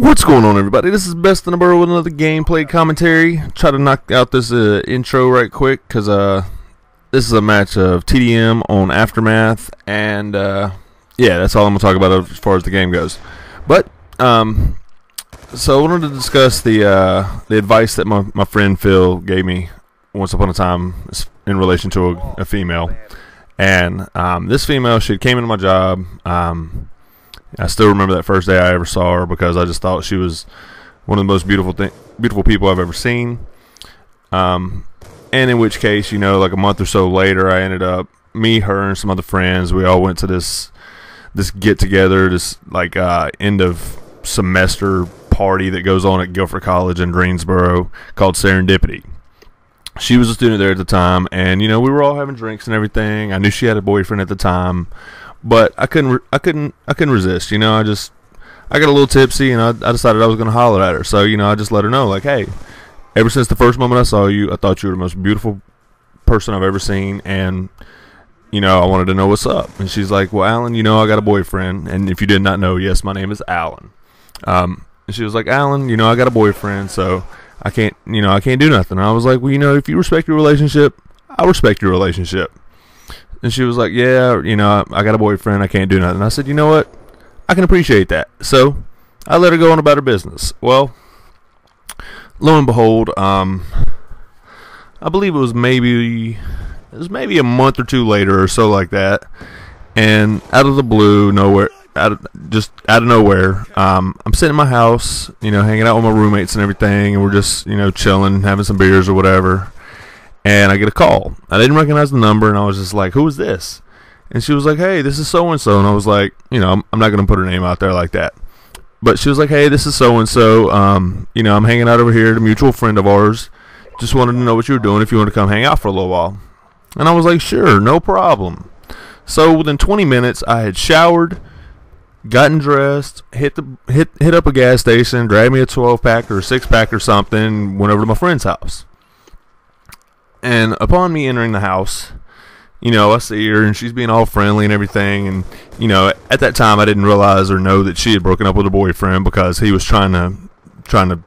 What's going on, everybody? This is Best in the Borough with another gameplay commentary. Try to knock out this intro right quick because this is a match of TDM on Aftermath, and yeah, that's all I'm gonna talk about as far as the game goes. But so I wanted to discuss the advice that my friend Phil gave me once upon a time in relation to a female, and this female, she came into my job. I still remember that first day I ever saw her because I just thought she was one of the most beautiful people I've ever seen. And in which case, you know, like a month or so later, I ended up, me, her, and some other friends, we all went to this get together, this like end of semester party that goes on at Guilford College in Greensboro called Serendipity. She was a student there at the time, and you know, we were all having drinks and everything. I knew she had a boyfriend at the time, but I couldn't resist. You know, I got a little tipsy, and I decided I was going to holler at her. So, you know, I just let her know, like, hey, ever since the first moment I saw you, I thought you were the most beautiful person I've ever seen, and you know, I wanted to know what's up. And she's like, well, Alan, you know, I got a boyfriend, and if you did not know, yes, my name is Alan. And she was like, Alan, you know, I got a boyfriend, so I can't do nothing. And I was like, well, you know, if you respect your relationship, I respect your relationship. And she was like, yeah, you know, I got a boyfriend, I can't do nothing. And I said, you know what, I can appreciate that. So I let her go on about her business. Well, lo and behold, I believe it was maybe a month or two later or so, like that, and out of the blue, out of nowhere, I'm sitting in my house, you know, hanging out with my roommates and everything, and we're just, you know, chilling, having some beers or whatever. And I get a call. I didn't recognize the number, and I was just like, who is this? And she was like, hey, this is so-and-so. And I was like, you know, I'm not going to put her name out there like that. But she was like, hey, this is so-and-so. You know, I'm hanging out over here at a mutual friend of ours. Just wanted to know what you were doing, if you want to come hang out for a little while. And I was like, sure, no problem. So within 20 minutes, I had showered, gotten dressed, hit up a gas station, grabbed me a 12-pack or a 6-pack or something, went over to my friend's house. And upon me entering the house, you know, I see her, and she's being all friendly and everything. And, you know, at that time, I didn't realize or know that she had broken up with her boyfriend because he was trying to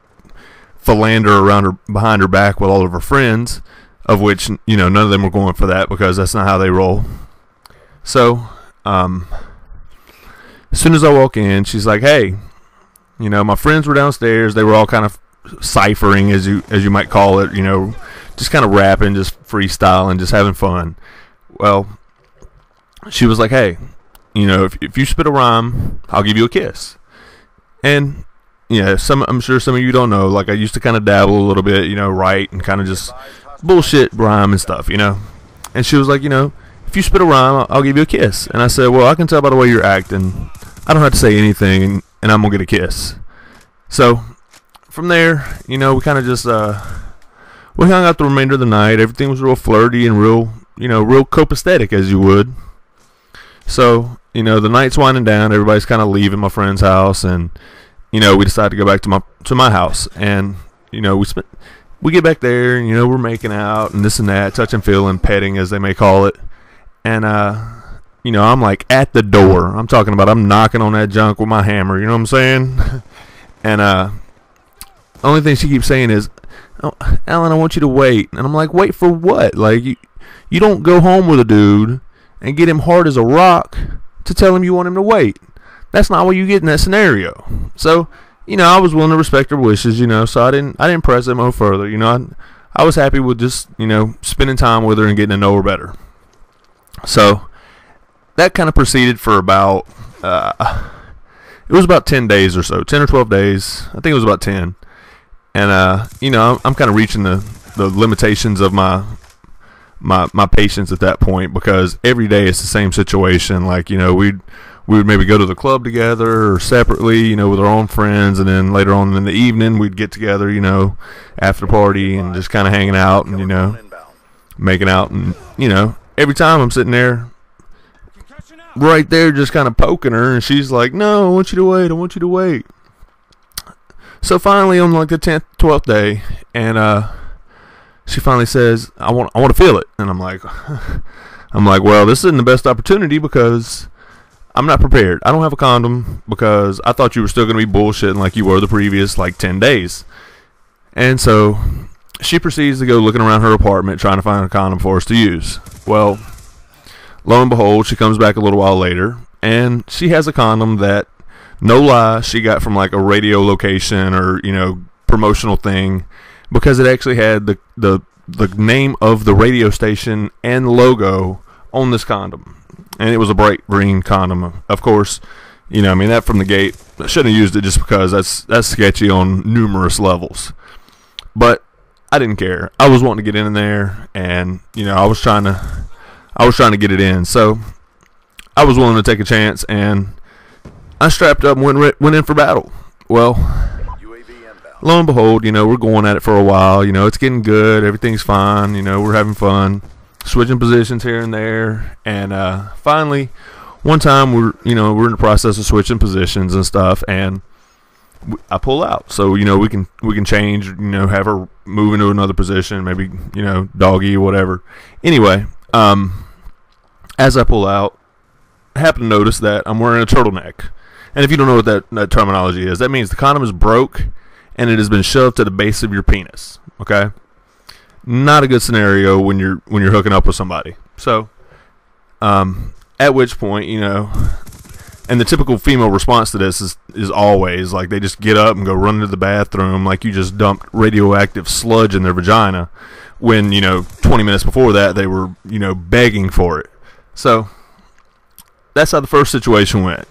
philander around behind her back with all of her friends, of which, you know, none of them were going for that because that's not how they roll. So, as soon as I walk in, she's like, hey, you know, my friends were downstairs. They were all kind of ciphering, as you might call it, you know, just kind of rapping, just freestyling, just having fun. Well, she was like, hey, you know, if you spit a rhyme, I'll give you a kiss. And yeah, I'm sure some of you don't know, like I used to kind of dabble a little bit, you know, write and kind of just bullshit rhyme and stuff, you know. And she was like, you know, if you spit a rhyme, I'll give you a kiss. And I said, well, I can tell by the way you're acting, I don't have to say anything, and I'm gonna get a kiss. So from there, you know, we kind of just we hung out the remainder of the night. Everything was real flirty and real, you know, real copacetic, as you would. So, you know, the night's winding down. Everybody's kind of leaving my friend's house, and you know, we decided to go back to my house. And you know, we get back there, and you know, we're making out and this and that, touch and feel and petting, as they may call it. And you know, I'm like at the door. I'm talking about I'm knocking on that junk with my hammer. You know what I'm saying? And the only thing she keeps saying is, oh, Alan, I want you to wait. And I'm like, wait for what? Like, you don't go home with a dude and get him hard as a rock to tell him you want him to wait. That's not what you get in that scenario. So, you know, I was willing to respect her wishes, you know, so I didn't press it no further. You know, I was happy with just, you know, spending time with her and getting to know her better. So that kind of proceeded for about it was about 10 days or so, 10 or 12 days. I think it was about 10. And you know, I'm kind of reaching the limitations of my patience at that point, because every day it's the same situation. Like, you know, we would maybe go to the club together or separately, you know, with our own friends, and then later on in the evening we'd get together, you know, after party and just kind of hanging out and, you know, making out. And you know, every time I'm sitting there right there just kind of poking her, and she's like, no, I want you to wait. So finally, on like the 10th, 12th day, and she finally says, I want to feel it. And I'm like, well, this isn't the best opportunity, because I'm not prepared. I don't have a condom because I thought you were still going to be bullshitting like you were the previous like 10 days. And so she proceeds to go looking around her apartment trying to find a condom for us to use. Well, lo and behold, she comes back a little while later and she has a condom that, no lie, she got from like a radio location or, you know, promotional thing, because it actually had the name of the radio station and logo on this condom. And it was a bright green condom. Of course, you know, I mean, that from the gate, I shouldn't have used it just because that's sketchy on numerous levels. But I didn't care. I was wanting to get in there, and you know, I was trying to get it in. So I was willing to take a chance, and I strapped up and went in for battle. Well, lo and behold, you know, we're going at it for a while. You know, it's getting good. Everything's fine. You know, we're having fun, switching positions here and there. And finally, one time we're in the process of switching positions and stuff, and I pull out. So, you know, we can change. You know, have her move into another position, maybe, you know, doggy or whatever. Anyway, as I pull out, I happen to notice that I'm wearing a turtleneck. And if you don't know what that terminology is, that means the condom is broke and it has been shoved to the base of your penis. Okay, not a good scenario when you're hooking up with somebody. So, at which point, you know, and the typical female response to this is always like they just get up and go run into the bathroom like you just dumped radioactive sludge in their vagina, when, you know, 20 minutes before that they were, you know, begging for it. So that's how the first situation went.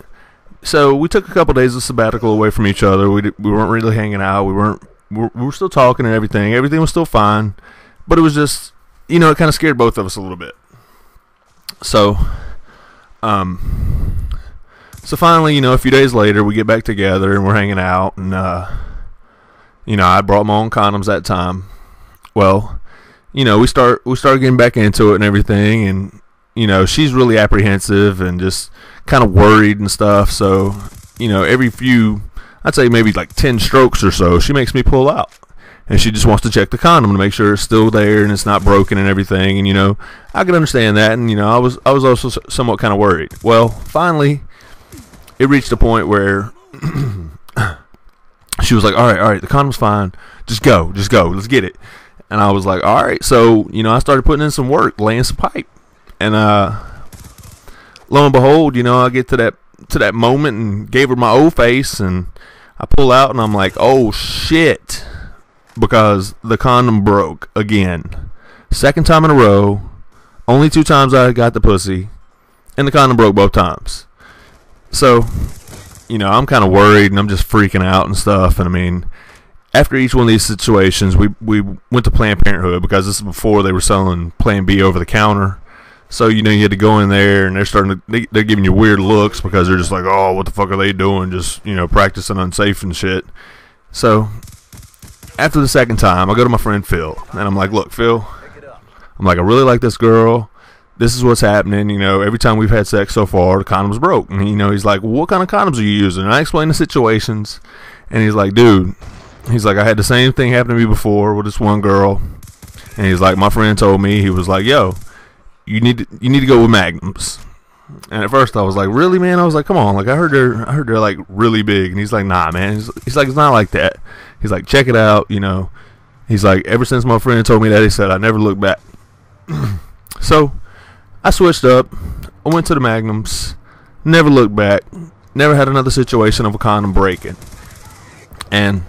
So we took a couple days of sabbatical away from each other. We weren't really hanging out. We were still talking and everything. Everything was still fine, but it was just, you know, it kind of scared both of us a little bit. So, so finally, you know, a few days later, we get back together and we're hanging out, and you know, I brought my own condoms that time. Well, you know, we start getting back into it and everything, and you know, she's really apprehensive and just kind of worried and stuff. So, you know, every few, I'd say maybe like 10 strokes or so, she makes me pull out. And she just wants to check the condom to make sure it's still there and it's not broken and everything. And, you know, I could understand that. And, you know, I was also somewhat kind of worried. Well, finally, it reached a point where she was like, all right, the condom's fine. Just go, let's get it. And I was like, all right. So, you know, I started putting in some work, laying some pipe. And lo and behold, you know, I get to that moment and gave her my old face, and I pull out and I'm like, oh shit, because the condom broke again. Second time in a row. Only 2 times I got the pussy, and the condom broke both times. So, you know, I'm kind of worried and I'm just freaking out and stuff. And I mean, after each one of these situations, we went to Planned Parenthood, because this is before they were selling Plan B over the counter. So, you know, you had to go in there, and they're giving you weird looks, because they're just like, oh, what the fuck are they doing? Just, you know, practicing unsafe and shit. So, after the second time, I go to my friend Phil, and I'm like, look, Phil, I'm like, I really like this girl. This is what's happening. You know, every time we've had sex so far, the condom's broke. And, you know, he's like, well, what kind of condoms are you using? And I explain the situations, and he's like, dude, he's like, I had the same thing happen to me before with this one girl. And he's like, my friend told me, he was like, yo, you need to go with Magnums. And at first I was like, really, man? I was like, come on, like I heard they're like really big. And he's like, nah, man. He's like, it's not like that. He's like, check it out, you know. He's like, ever since my friend told me that, he said I never looked back. So I switched up. I went to the Magnums. Never looked back. Never had another situation of a condom breaking. And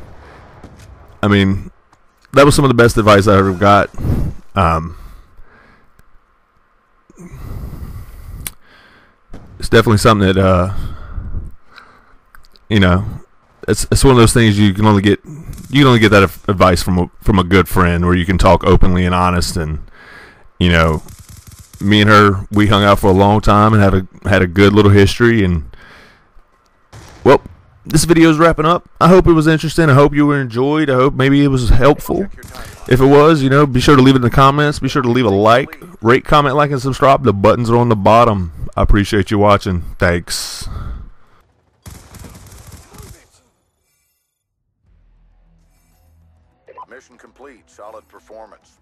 I mean, that was some of the best advice I ever got. It's definitely something that you know, it's one of those things you can only get that advice from a good friend, where you can talk openly and honest. And you know, me and her, we hung out for a long time and had a good little history. And well, this video is wrapping up. I hope it was interesting. I hope you were enjoyed. I hope maybe it was helpful. If it was, you know, be sure to leave it in the comments. Be sure to leave a like, rate, comment, like, and subscribe. The buttons are on the bottom. I appreciate you watching. Thanks. Mission complete. Solid performance.